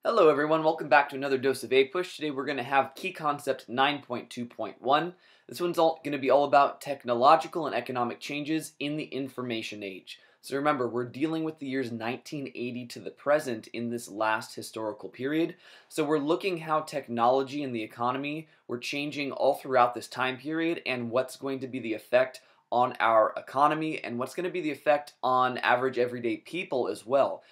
Hello everyone, welcome back to another dose of APUSH. Today we're going to have key concept 9.2.1. This one's going to be all about technological and economic changes in the information age. So remember, we're dealing with the years 1980 to the present in this last historical period. So we're looking how technology and the economy were changing all throughout this time period and what's going to be the effect on our economy and what's going to be the effect on average everyday people as well.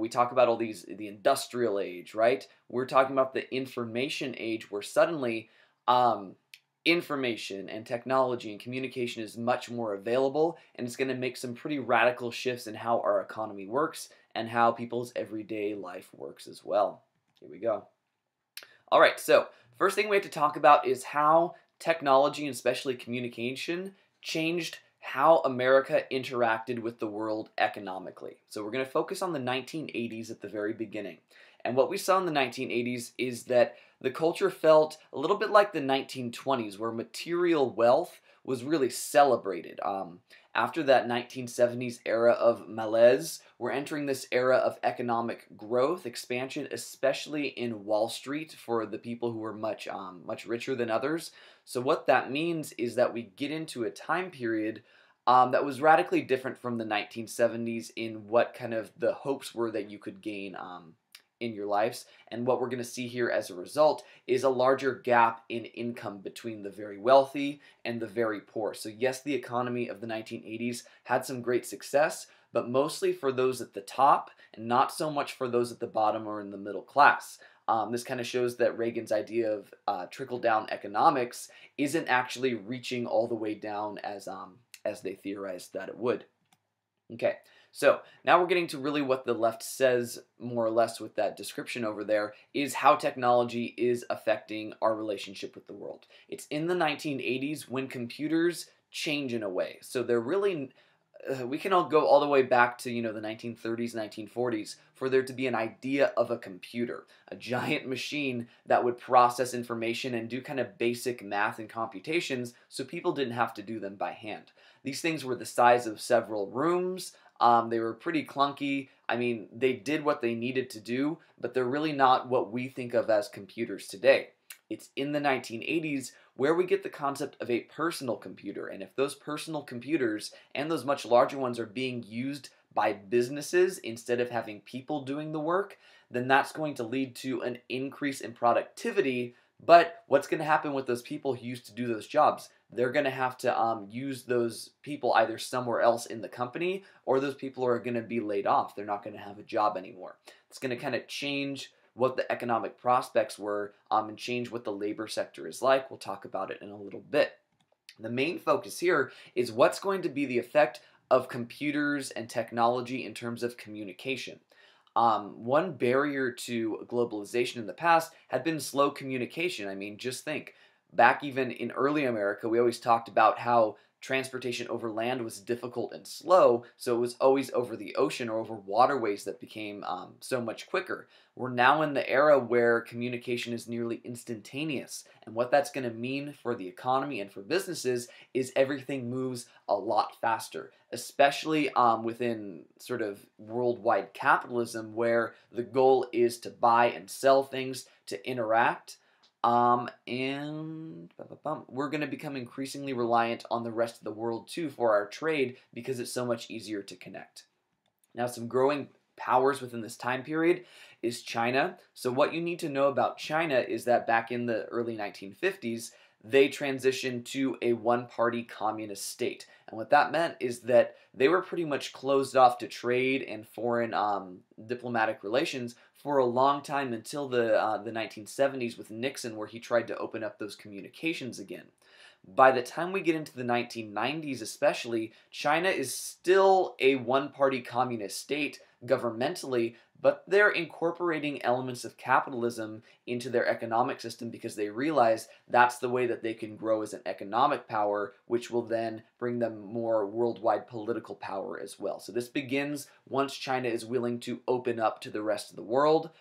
We talk about all the industrial age, right? We're talking about the information age where suddenly information and technology and communication is much more available, and it's going to make some pretty radical shifts in how our economy works and how people's everyday life works as well. Here we go. All right, so first thing we have to talk about is how technology and especially communication changed how America interacted with the world economically. So we're going to focus on the 1980s at the very beginning. And what we saw in the 1980s is that the culture felt a little bit like the 1920s, where material wealth was really celebrated. After that 1970s era of malaise, we're entering this era of economic growth, expansion, especially in Wall Street for the people who were much richer than others. So what that means is that we get into a time period that was radically different from the 1970s in what kind of the hopes were that you could gain in your lives. And what we're going to see here as a result is a larger gap in income between the very wealthy and the very poor. So yes, the economy of the 1980s had some great success, but mostly for those at the top and not so much for those at the bottom or in the middle class. This kind of shows that Reagan's idea of trickle-down economics isn't actually reaching all the way down as they theorized that it would. Okay, so now we're getting to really what the left says more or less with that description over there is how technology is affecting our relationship with the world. It's in the 1980s when computers change in a way. So they're really we can all go all the way back to the 1930s, 1940s for there to be an idea of a computer, a giant machine that would process information and do kind of basic math and computations so people didn't have to do them by hand. These things were the size of several rooms. They were pretty clunky. I mean, they did what they needed to do, but they're really not what we think of as computers today. It's in the 1980s where we get the concept of a personal computer. And if those personal computers and those much larger ones are being used by businesses instead of having people doing the work, then that's going to lead to an increase in productivity. But what's going to happen with those people who used to do those jobs? They're going to have to use those people either somewhere else in the company, or those people are going to be laid off. They're not going to have a job anymore. It's going to kind of change what the economic prospects were and change what the labor sector is like. We'll talk about it in a little bit. The main focus here is what's going to be the effect of computers and technology in terms of communication. One barrier to globalization in the past had been slow communication. I mean, just think, back even in early America, we always talked about how transportation over land was difficult and slow, so it was always over the ocean or over waterways that became so much quicker. We're now in the era where communication is nearly instantaneous, and what that's going to mean for the economy and for businesses is everything moves a lot faster, especially within sort of worldwide capitalism, where the goal is to buy and sell things, to interact. We're going to become increasingly reliant on the rest of the world too for our trade because it's so much easier to connect. Now, some growing powers within this time period is China. So what you need to know about China is that back in the early 1950s, they transitioned to a one-party communist state. And what that meant is that they were pretty much closed off to trade and foreign diplomatic relations for a long time until the 1970s with Nixon, where he tried to open up those communications again. By the time we get into the 1990s especially, China is still a one-party communist state governmentally, but they're incorporating elements of capitalism into their economic system because they realize that's the way that they can grow as an economic power, which will then bring them more worldwide political power as well. So this begins once China is willing to open up to the rest of the world.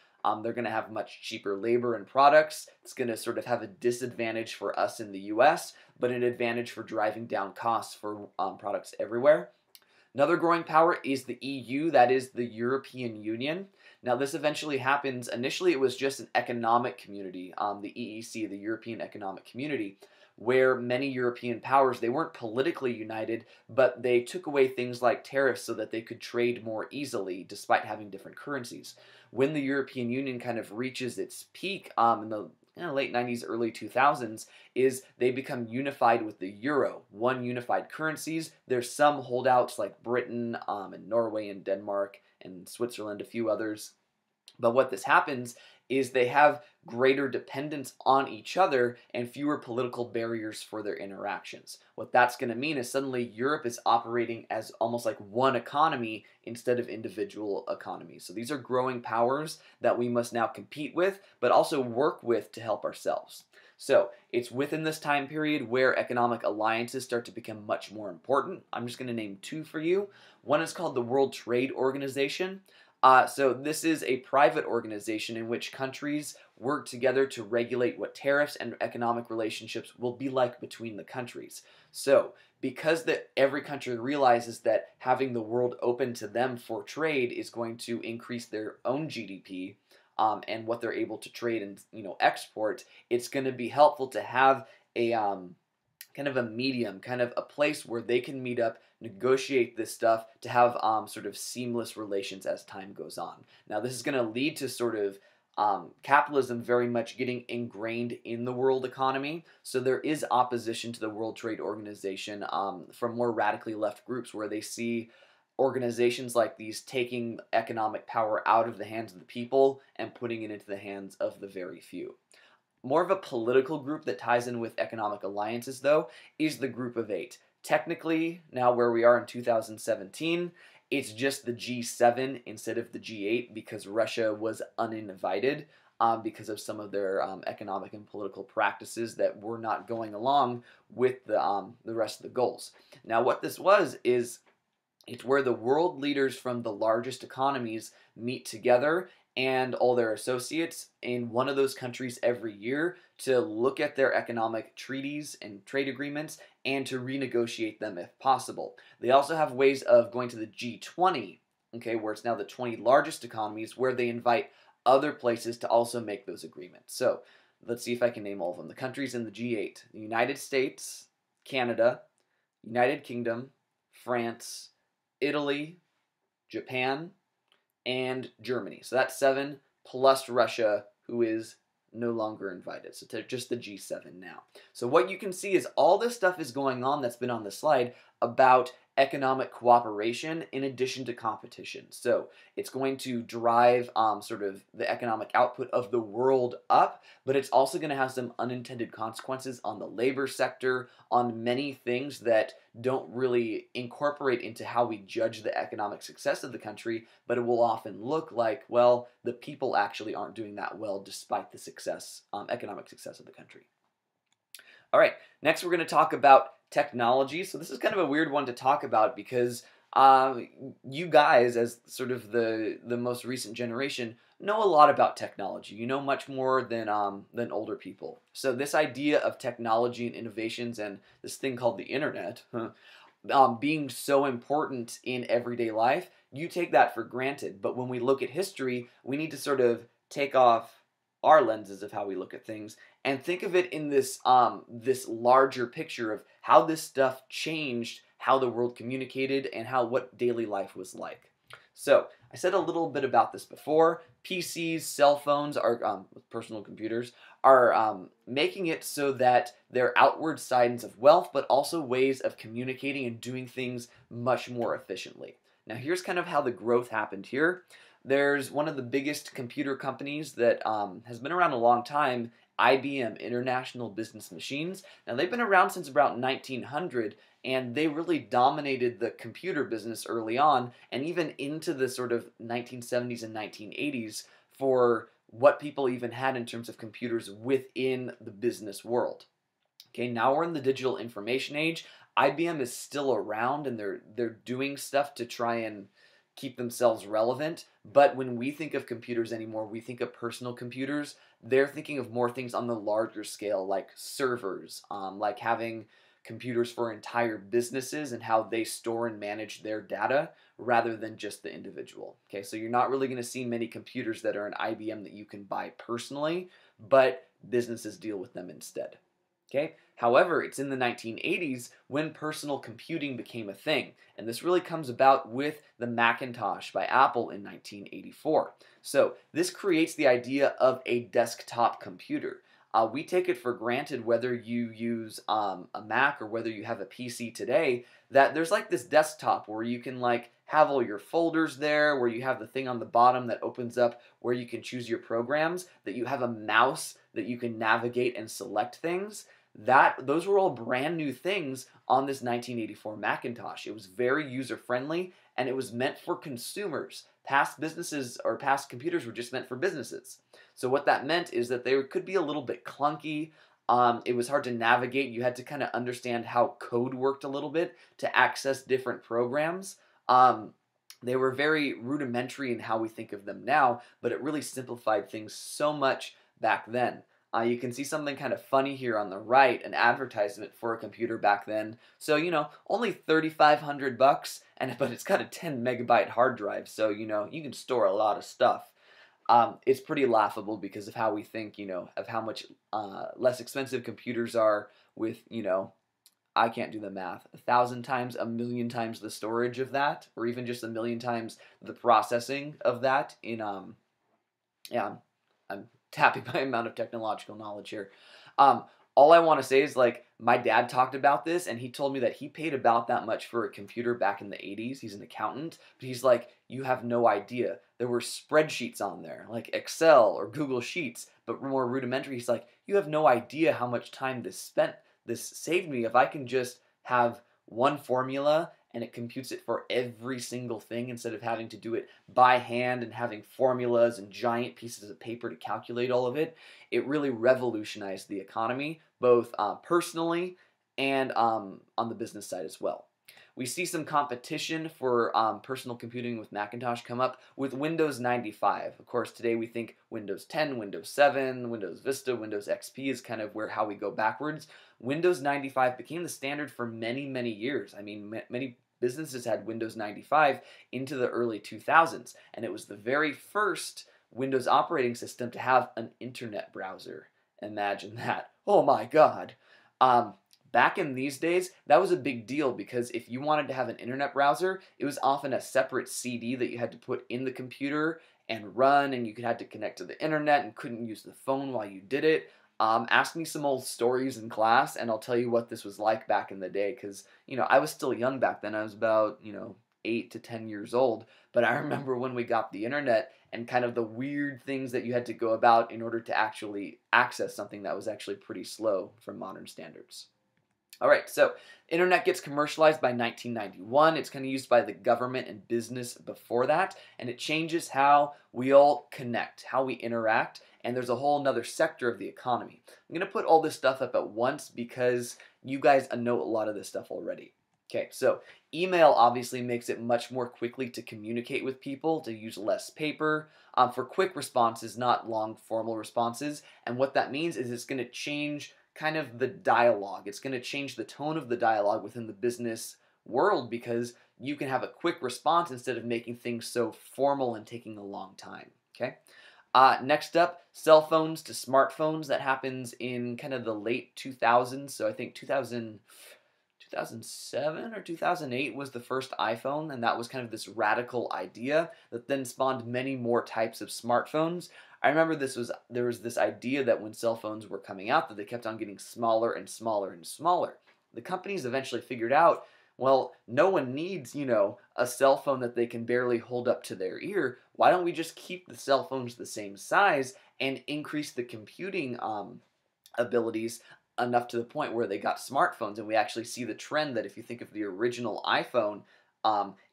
They're going to have much cheaper labor and products. It's going to sort of have a disadvantage for us in the US, but an advantage for driving down costs for products everywhere. Another growing power is the EU, that is the European Union. Now, this eventually happens. Initially, it was just an economic community, the EEC, the European Economic Community, where many European powers, they weren't politically united, but they took away things like tariffs so that they could trade more easily despite having different currencies. When the European Union kind of reaches its peak in the late 90s, early 2000s, is they become unified with the euro, one unified currencies. There's some holdouts like Britain and Norway and Denmark and Switzerland, a few others. But what this happens is they have greater dependence on each other and fewer political barriers for their interactions. What that's going to mean is suddenly Europe is operating as almost like one economy instead of individual economies. So these are growing powers that we must now compete with, but also work with to help ourselves. So it's within this time period where economic alliances start to become much more important. I'm just going to name two for you. One is called the World Trade Organization. So this is a private organization in which countries work together to regulate what tariffs and economic relationships will be like between the countries. So because every country realizes that having the world open to them for trade is going to increase their own GDP, and what they're able to trade and export, it's going to be helpful to have a kind of a medium, kind of a place where they can meet up, negotiate this stuff to have sort of seamless relations as time goes on. Now, this is going to lead to sort of capitalism very much getting ingrained in the world economy. So there is opposition to the World Trade Organization from more radically left groups where they see organizations like these taking economic power out of the hands of the people and putting it into the hands of the very few. More of a political group that ties in with economic alliances, though, is the Group of Eight. Technically, now where we are in 2017, it's just the G7 instead of the G8 because Russia was uninvited because of some of their economic and political practices that were not going along with the rest of the goals. Now, what this was is it's where the world leaders from the largest economies meet together and all their associates in one of those countries every year to look at their economic treaties and trade agreements and to renegotiate them if possible. They also have ways of going to the G20, okay, where it's now the 20 largest economies, where they invite other places to also make those agreements. So let's see if I can name all of them. The countries in the G8: the United States, Canada, United Kingdom, France, Italy, Japan, and Germany. So that's 7 plus Russia, who is no longer invited. So to just the G7 now. So what you can see is all this stuff is going on that's been on the slide about economic cooperation in addition to competition. So it's going to drive sort of the economic output of the world up, but it's also going to have some unintended consequences on the labor sector, on many things that don't really incorporate into how we judge the economic success of the country, but it will often look like, well, the people actually aren't doing that well despite the success, economic success of the country. All right, next we're going to talk about technology. So this is kind of a weird one to talk about because you guys, as sort of the most recent generation, know a lot about technology. You know much more than older people. So this idea of technology and innovations and this thing called the internet being so important in everyday life, you take that for granted. But when we look at history, we need to sort of take off our lenses of how we look at things and think of it in this this larger picture of how this stuff changed how the world communicated and what daily life was like. So I said a little bit about this before. PCs, cell phones, are personal computers, are making it so that they're outward signs of wealth, but also ways of communicating and doing things much more efficiently. Now here's kind of how the growth happened here. There's one of the biggest computer companies that has been around a long time, IBM, International Business Machines. Now they've been around since about 1900, and they really dominated the computer business early on, and even into the sort of 1970s and 1980s for what people even had in terms of computers within the business world. Okay, now we're in the digital information age. IBM is still around, and they're doing stuff to try and keep themselves relevant, but when we think of computers anymore, we think of personal computers. They're thinking of more things on the larger scale, like servers, like having computers for entire businesses and how they store and manage their data rather than just the individual. Okay, so you're not really going to see many computers that are an IBM that you can buy personally, but businesses deal with them instead. Okay? However, it's in the 1980s when personal computing became a thing, and this really comes about with the Macintosh by Apple in 1984. So this creates the idea of a desktop computer. We take it for granted whether you use a Mac or whether you have a PC today, that there's like this desktop where you can like have all your folders there, where you have the thing on the bottom that opens up where you can choose your programs, that you have a mouse that you can navigate and select things. Those were all brand new things on this 1984 Macintosh. It was very user friendly and it was meant for consumers. Past businesses or past computers were just meant for businesses. So what that meant is that they could be a little bit clunky. It was hard to navigate. You had to kind of understand how code worked a little bit to access different programs. They were very rudimentary in how we think of them now, but it really simplified things so much back then. You can see something kind of funny here on the right, an advertisement for a computer back then. So, only $3,500, but it's got a 10 megabyte hard drive, so, you can store a lot of stuff. It's pretty laughable because of how we think, of how much less expensive computers are with, I can't do the math, 1,000 times, 1,000,000 times the storage of that, or even just 1,000,000 times the processing of that in, yeah, I'm tapping my amount of technological knowledge here. All I want to say is, like, my dad talked about this, and he told me that he paid about that much for a computer back in the 80s. He's an accountant, but he's like, you have no idea. There were spreadsheets on there, like Excel or Google Sheets, but more rudimentary. He's like, you have no idea how much time this saved me if I can just have one formula and it computes it for every single thing instead of having to do it by hand and having formulas and giant pieces of paper to calculate all of it. It really revolutionized the economy, both personally and on the business side as well. We see some competition for personal computing with Macintosh come up with Windows 95. Of course, today we think Windows 10, Windows 7, Windows Vista, Windows XP is kind of how we go backwards. Windows 95 became the standard for many, many years. I mean, many businesses had Windows 95 into the early 2000s, and it was the very first Windows operating system to have an internet browser. Imagine that. Oh my God. Back in these days, that was a big deal because if you wanted to have an internet browser, it was often a separate CD that you had to put in the computer and run, and you had to connect to the internet and couldn't use the phone while you did it. Ask me some old stories in class, and I'll tell you what this was like back in the day because, I was still young back then. I was about, 8 to 10 years old, but I remember when we got the internet and kind of the weird things that you had to go about in order to actually access something that was actually pretty slow from modern standards. All right, so internet gets commercialized by 1991. It's kind of used by the government and business before that, and it changes how we all connect, how we interact, and there's a whole nother sector of the economy. I'm going to put all this stuff up at once because you guys know a lot of this stuff already. Okay, so email obviously makes it much more quickly to communicate with people, to use less paper, for quick responses, not long formal responses, and what that means is it's going to change kind of the dialogue. It's going to change the tone of the dialogue within the business world because you can have a quick response instead of making things so formal and taking a long time. Okay. Next up, cell phones to smartphones. That happens in kind of the late 2000s. So I think 2007 or 2008 was the first iPhone, and that was kind of this radical idea that then spawned many more types of smartphones. I remember there was this idea that when cell phones were coming out that they kept on getting smaller and smaller and smaller. The companies eventually figured out, well, no one needs, a cell phone that they can barely hold up to their ear. Why don't we just keep the cell phones the same size and increase the computing abilities enough to the point where they got smartphones? And we actually see the trend that if you think of the original iPhone,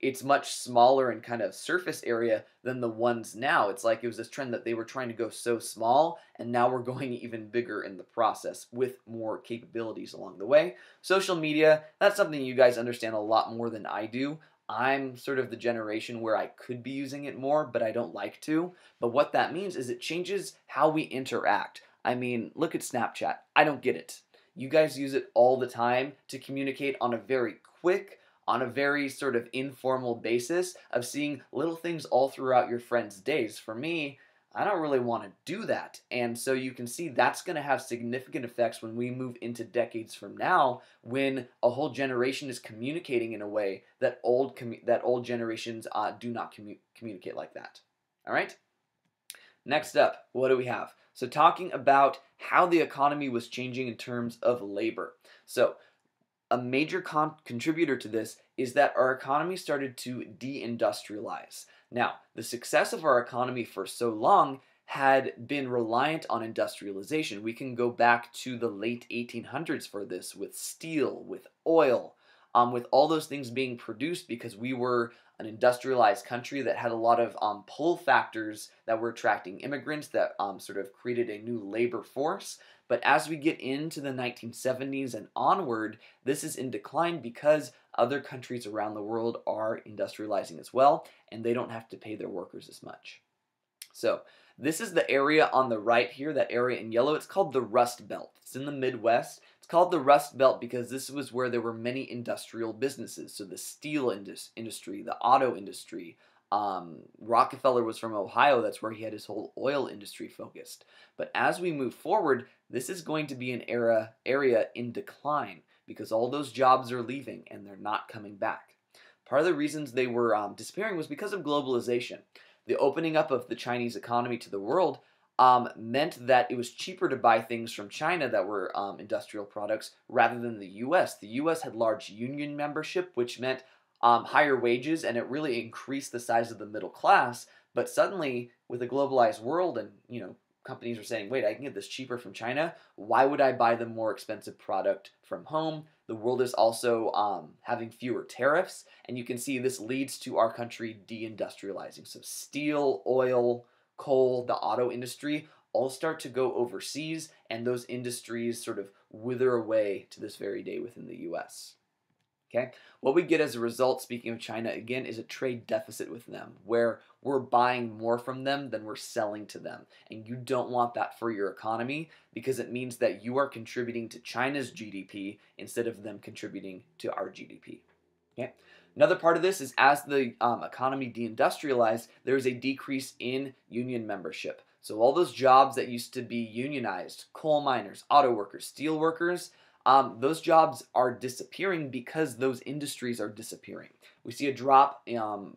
it's much smaller in kind of surface area than the ones now. It's like it was this trend that they were trying to go so small, and now we're going even bigger in the process with more capabilities along the way. Social media, that's something you guys understand a lot more than I do. I'm sort of the generation where I could be using it more, but I don't like to. But what that means is it changes how we interact. I mean, look at Snapchat. I don't get it. you guys use it all the time to communicate on a very quick, on a very sort of informal basis of seeing little things all throughout your friends' days. For me, I don't really want to do that. And so you can see that's going to have significant effects when we move into decades from now, when a whole generation is communicating in a way that old generations do not communicate like that. All right? Next up, what do we have? So talking about how the economy was changing in terms of labor. So a major contributor to this is that our economy started to deindustrialize. Now, the success of our economy for so long had been reliant on industrialization. We can go back to the late 1800s for this, with steel, with oil, with all those things being produced because we were an industrialized country that had a lot of pull factors that were attracting immigrants that sort of created a new labor force. But as we get into the 1970s and onward, this is in decline because other countries around the world are industrializing as well, and they don't have to pay their workers as much. So this is the area on the right here, that area in yellow. It's called the Rust Belt. It's in the Midwest. It's called the Rust Belt because this was where there were many industrial businesses. So the steel industry, the auto industry. Rockefeller was from Ohio. That's where he had his whole oil industry focused. But as we move forward, this is going to be an area in decline because all those jobs are leaving and they're not coming back. Part of the reasons they were disappearing was because of globalization. The opening up of the Chinese economy to the world meant that it was cheaper to buy things from China that were industrial products rather than the U.S. The U.S. had large union membership, which meant higher wages, and it really increased the size of the middle class. But suddenly, with a globalized world, and companies are saying, "Wait, I can get this cheaper from China. Why would I buy the more expensive product from home?" The world is also having fewer tariffs, and you can see this leads to our country deindustrializing. So steel, oil, coal, the auto industry all start to go overseas, and those industries sort of wither away to this very day within the U.S. Okay? What we get as a result, speaking of China again, is a trade deficit with them, where we're buying more from them than we're selling to them. And you don't want that for your economy because it means that you are contributing to China's GDP instead of them contributing to our GDP. Okay? Another part of this is as the economy deindustrialized, there is a decrease in union membership. So all those jobs that used to be unionized, coal miners, auto workers, steel workers, those jobs are disappearing because those industries are disappearing. We see a drop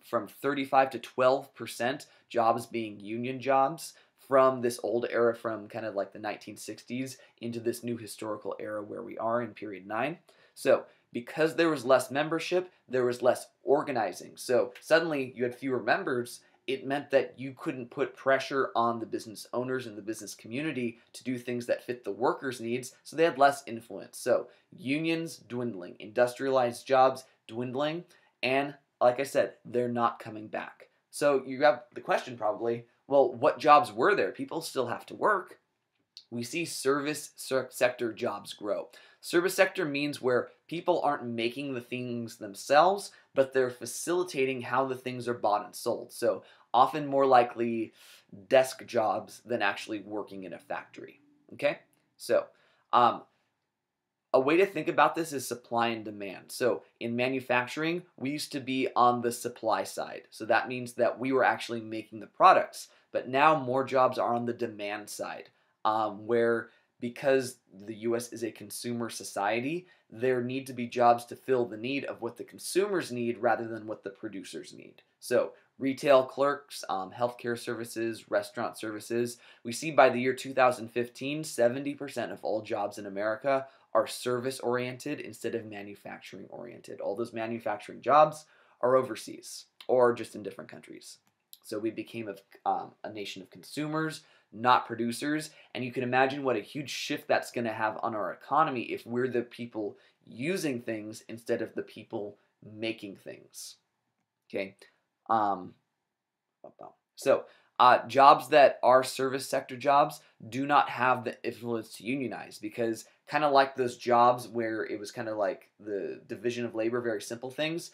from 35 to 12% jobs being union jobs from this old era, from kind of like the 1960s into this new historical era where we are in period 9. So because there was less membership, there was less organizing. So suddenly you had fewer members. It meant that you couldn't put pressure on the business owners and the business community to do things that fit the workers' needs, so they had less influence. So unions dwindling, industrialized jobs dwindling, and like I said, they're not coming back. So you have the question probably, well, what jobs were there? People still have to work. We see service sector jobs grow. Service sector means where people aren't making the things themselves, but they're facilitating how the things are bought and sold. So often more likely desk jobs than actually working in a factory. Okay? So a way to think about this is supply and demand. So in manufacturing, we used to be on the supply side. So that means that we were actually making the products. But now more jobs are on the demand side, where because the U.S. is a consumer society, there need to be jobs to fill the need of what the consumers need rather than what the producers need. So retail clerks, healthcare services, restaurant services. We see by the year 2015, 70% of all jobs in America are service-oriented instead of manufacturing-oriented. All those manufacturing jobs are overseas or just in different countries. So we became a nation of consumers, not producers, and you can imagine what a huge shift that's going to have on our economy if we're the people using things instead of the people making things. Okay, so jobs that are service sector jobs do not have the influence to unionize, because kind of like those jobs where it was kind of like the division of labor, very simple things.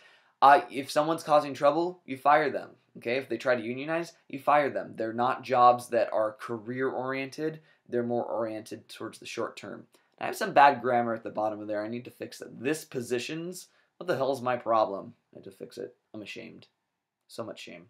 If someone's causing trouble, you fire them. Okay, if they try to unionize, you fire them. They're not jobs that are career oriented. They're more oriented towards the short term. I have some bad grammar at the bottom of there. I need to fix it. This positions. What the hell is my problem? I had to fix it. I'm ashamed. So much shame.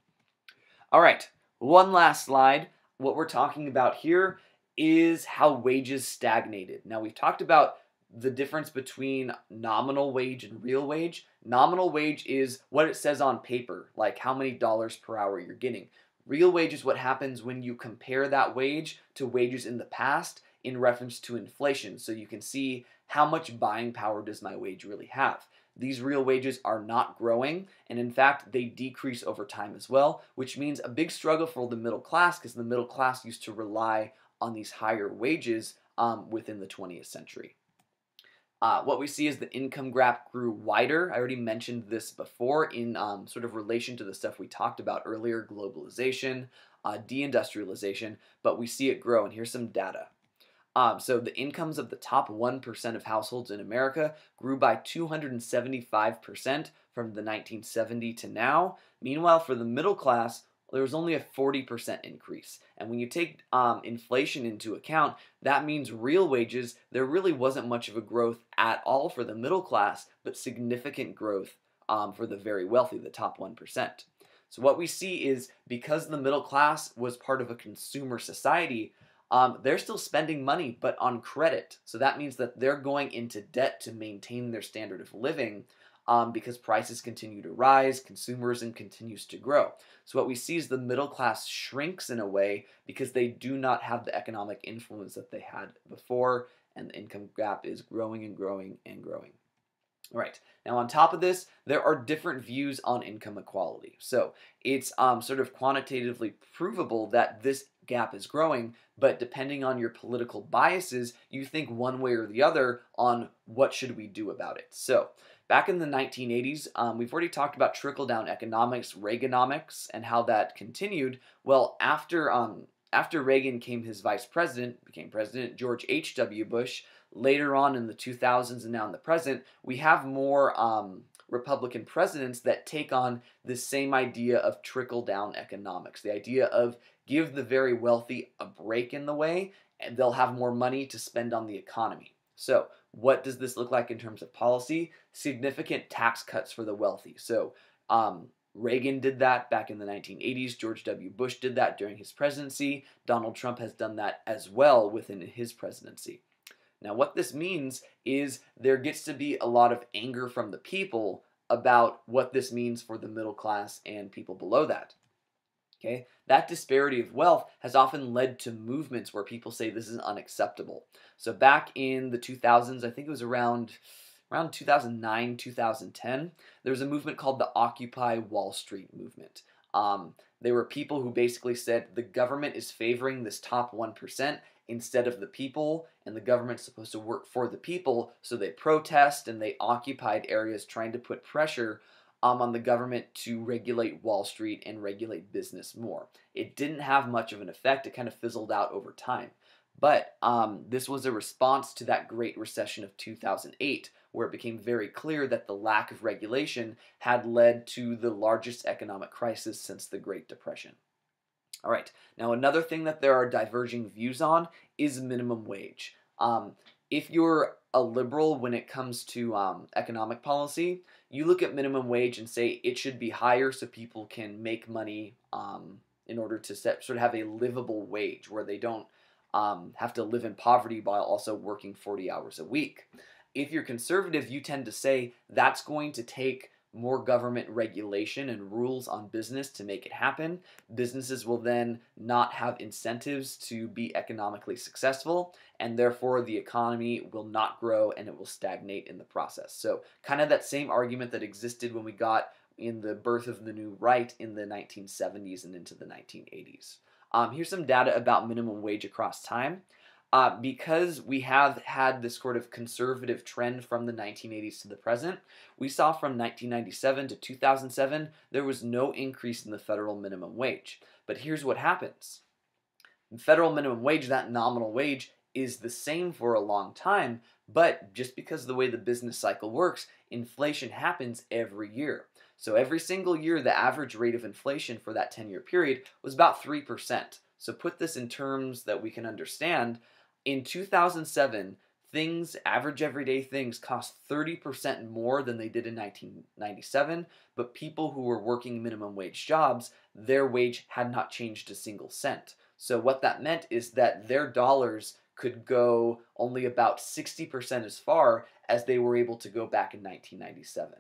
All right, one last slide. What we're talking about here is how wages stagnated. Now, we've talked about the difference between nominal wage and real wage. Nominal wage is what it says on paper, like how many dollars per hour you're getting. Real wage is what happens when you compare that wage to wages in the past in reference to inflation. So you can see how much buying power does my wage really have. These real wages are not growing, and in fact, they decrease over time as well, which means a big struggle for the middle class, because the middle class used to rely on these higher wages within the 20th century. What we see is the income gap grew wider. I already mentioned this before in sort of relation to the stuff we talked about earlier, globalization, deindustrialization, but we see it grow, and here's some data. So the incomes of the top 1% of households in America grew by 275% from the 1970 to now. Meanwhile, for the middle class, there was only a 40% increase. And when you take inflation into account, that means real wages, there really wasn't much of a growth at all for the middle class, but significant growth for the very wealthy, the top 1%. So what we see is because the middle class was part of a consumer society, they're still spending money, but on credit. So that means that they're going into debt to maintain their standard of living because prices continue to rise, consumerism continues to grow. So what we see is the middle class shrinks in a way because they do not have the economic influence that they had before, and the income gap is growing and growing and growing. All right, now on top of this, there are different views on income equality. So it's sort of quantitatively provable that this gap is growing, but depending on your political biases, you think one way or the other on what should we do about it. So back in the 1980s, we've already talked about trickle-down economics, Reaganomics, and how that continued. Well, after Reagan became president, George H.W. Bush, later on in the 2000s and now in the present, we have more Republican presidents that take on this same idea of trickle-down economics, the idea of give the very wealthy a break in the way, and they'll have more money to spend on the economy. So what does this look like in terms of policy? Significant tax cuts for the wealthy. So Reagan did that back in the 1980s. George W. Bush did that during his presidency. Donald Trump has done that as well within his presidency. Now, what this means is there gets to be a lot of anger from the people about what this means for the middle class and people below that. Okay? That disparity of wealth has often led to movements where people say this is unacceptable. So back in the 2000s, I think it was around 2009, 2010, there was a movement called the Occupy Wall Street movement. There were people who basically said the government is favoring this top 1% instead of the people, and the government's supposed to work for the people, so they protest and they occupied areas trying to put pressure on the government to regulate Wall Street and regulate business more. It didn't have much of an effect. It kind of fizzled out over time. But this was a response to that Great Recession of 2008, where it became very clear that the lack of regulation had led to the largest economic crisis since the Great Depression. All right, now another thing that there are diverging views on is minimum wage. If you're a liberal when it comes to economic policy, you look at minimum wage and say it should be higher so people can make money in order to sort of have a livable wage where they don't have to live in poverty while also working 40 hours a week. If you're conservative, you tend to say that's going to take more government regulation and rules on business to make it happen. Businesses will then not have incentives to be economically successful, and therefore the economy will not grow and it will stagnate in the process. So kind of that same argument that existed when we got in the birth of the new right in the 1970s and into the 1980s. Here's some data about minimum wage across time. Because we have had this sort of conservative trend from the 1980s to the present, we saw from 1997 to 2007, there was no increase in the federal minimum wage. But here's what happens. The federal minimum wage, that nominal wage, is the same for a long time, but just because of the way the business cycle works, inflation happens every year. So every single year, the average rate of inflation for that 10-year period was about 3%. So put this in terms that we can understand. In 2007, things, average everyday things, cost 30% more than they did in 1997, but people who were working minimum wage jobs, their wage had not changed a single cent. So what that meant is that their dollars could go only about 60% as far as they were able to go back in 1997.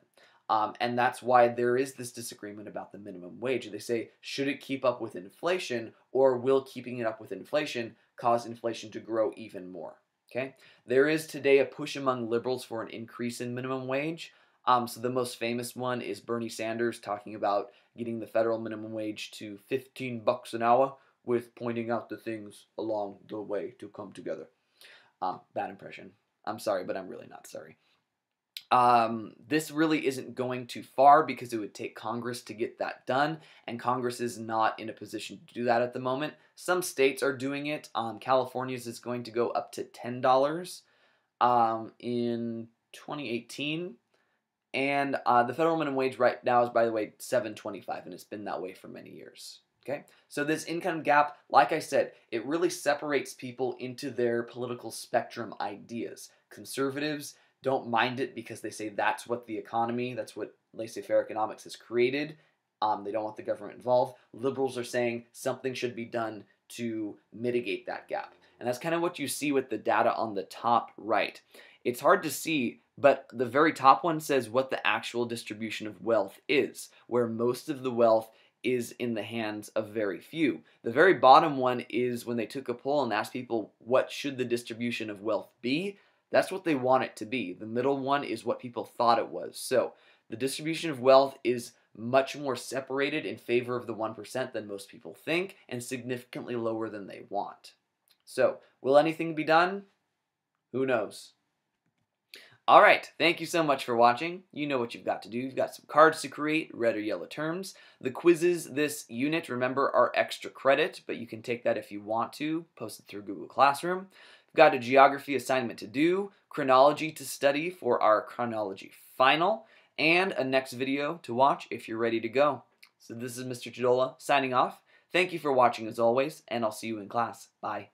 And that's why there is this disagreement about the minimum wage. They say, should it keep up with inflation, or will keeping it up with inflation cause inflation to grow even more? Okay, there is today a push among liberals for an increase in minimum wage. So the most famous one is Bernie Sanders talking about getting the federal minimum wage to $15 an hour, with pointing out the things along the way to come together. Bad impression. I'm sorry, but I'm really not sorry. This really isn't going too far because it would take Congress to get that done, and Congress is not in a position to do that at the moment. Some states are doing it. California's is going to go up to $10 in 2018, and the federal minimum wage right now is, by the way, $7.25, and it's been that way for many years. Okay, so this income gap, like I said, it really separates people into their political spectrum ideas. Conservatives don't mind it because they say that's what the economy, that's what laissez-faire economics has created. They don't want the government involved. Liberals are saying something should be done to mitigate that gap. And that's kind of what you see with the data on the top right. It's hard to see, but the very top one says what the actual distribution of wealth is, where most of the wealth is in the hands of very few. The very bottom one is when they took a poll and asked people what should the distribution of wealth be. That's what they want it to be. The middle one is what people thought it was. So the distribution of wealth is much more separated in favor of the 1% than most people think, and significantly lower than they want. So will anything be done? Who knows? All right, thank you so much for watching. You know what you've got to do. You've got some cards to create, red or yellow terms. The quizzes this unit, remember, are extra credit, but you can take that if you want to. Post it through Google Classroom. We've got a geography assignment to do, chronology to study for our chronology final, and a next video to watch if you're ready to go. So this is Mr. Chodola signing off. Thank you for watching as always, and I'll see you in class. Bye.